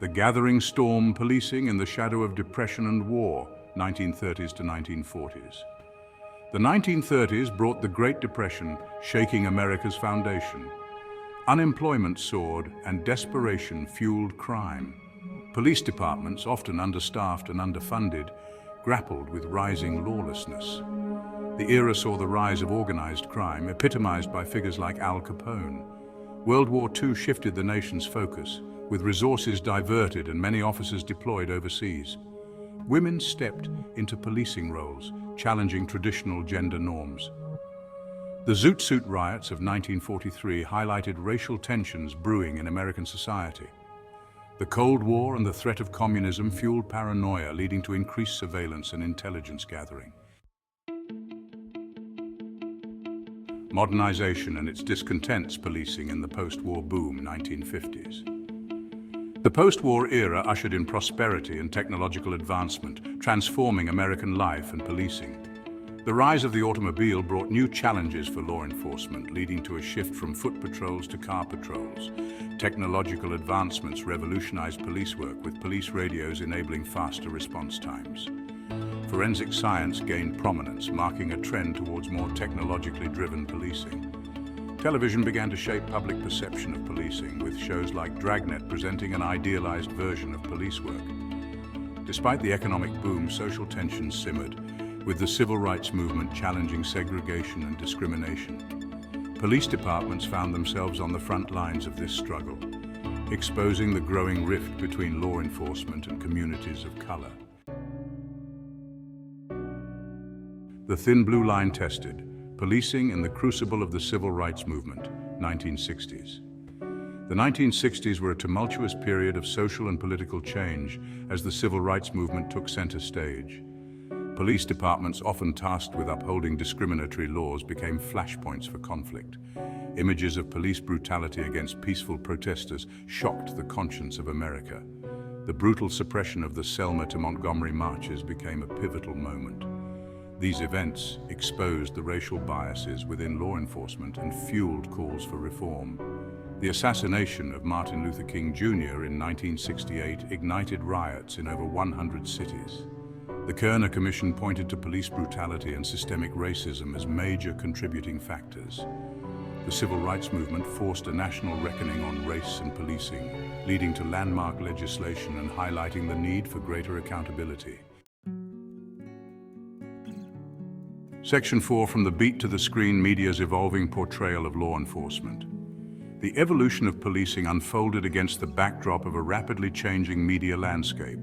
The Gathering Storm: Policing in the Shadow of Depression and War, 1930s to 1940s. The 1930s brought the Great Depression, shaking America's foundation. Unemployment soared and desperation fueled crime. Police departments, often understaffed and underfunded, grappled with rising lawlessness. The era saw the rise of organized crime, epitomized by figures like Al Capone. World War II shifted the nation's focus, with resources diverted and many officers deployed overseas. Women stepped into policing roles, challenging traditional gender norms. The Zoot Suit Riots of 1943 highlighted racial tensions brewing in American society. The Cold War and the threat of communism fueled paranoia, leading to increased surveillance and intelligence gathering. Modernization and its discontents policing in the post-war boom 1950s. The post-war era ushered in prosperity and technological advancement, transforming American life and policing. The rise of the automobile brought new challenges for law enforcement, leading to a shift from foot patrols to car patrols. Technological advancements revolutionized police work, with police radios enabling faster response times. Forensic science gained prominence, marking a trend towards more technologically driven policing. Television began to shape public perception of policing, with shows like Dragnet presenting an idealized version of police work. Despite the economic boom, social tensions simmered, with the civil rights movement challenging segregation and discrimination. Police departments found themselves on the front lines of this struggle, exposing the growing rift between law enforcement and communities of color. The thin blue line tested: policing in the crucible of the civil rights movement, 1960s. The 1960s were a tumultuous period of social and political change as the civil rights movement took center stage. Police departments, often tasked with upholding discriminatory laws, became flashpoints for conflict. Images of police brutality against peaceful protesters shocked the conscience of America. The brutal suppression of the Selma to Montgomery marches became a pivotal moment. These events exposed the racial biases within law enforcement and fueled calls for reform. The assassination of Martin Luther King Jr. in 1968 ignited riots in over 100 cities. The Kerner Commission pointed to police brutality and systemic racism as major contributing factors. The civil rights movement forced a national reckoning on race and policing, leading to landmark legislation and highlighting the need for greater accountability. Section 4: From the Beat to the Screen: Media's Evolving Portrayal of Law Enforcement. The evolution of policing unfolded against the backdrop of a rapidly changing media landscape.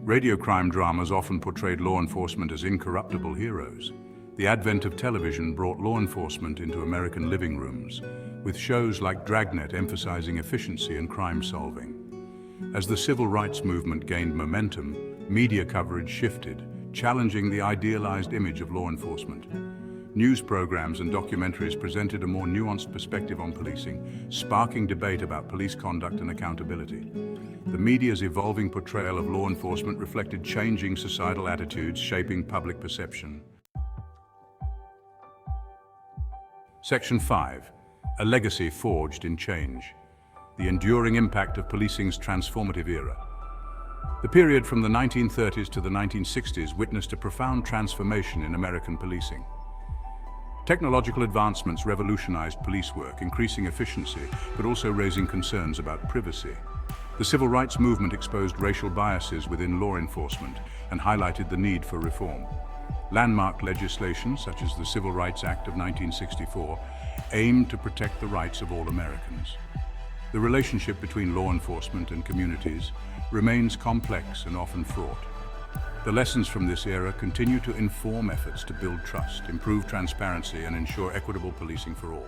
Radio crime dramas often portrayed law enforcement as incorruptible heroes. The advent of television brought law enforcement into American living rooms, with shows like Dragnet emphasizing efficiency and crime solving. As the civil rights movement gained momentum, media coverage shifted, challenging the idealized image of law enforcement. News programs and documentaries presented a more nuanced perspective on policing, sparking debate about police conduct and accountability. The media's evolving portrayal of law enforcement reflected changing societal attitudes, shaping public perception. Section 5: A Legacy Forged in Change. The enduring impact of policing's transformative era. The period from the 1930s to the 1960s witnessed a profound transformation in American policing. Technological advancements revolutionized police work, increasing efficiency, but also raising concerns about privacy. The civil rights movement exposed racial biases within law enforcement and highlighted the need for reform. Landmark legislation, such as the Civil Rights Act of 1964, aimed to protect the rights of all Americans. The relationship between law enforcement and communities remains complex and often fraught. The lessons from this era continue to inform efforts to build trust, improve transparency, and ensure equitable policing for all.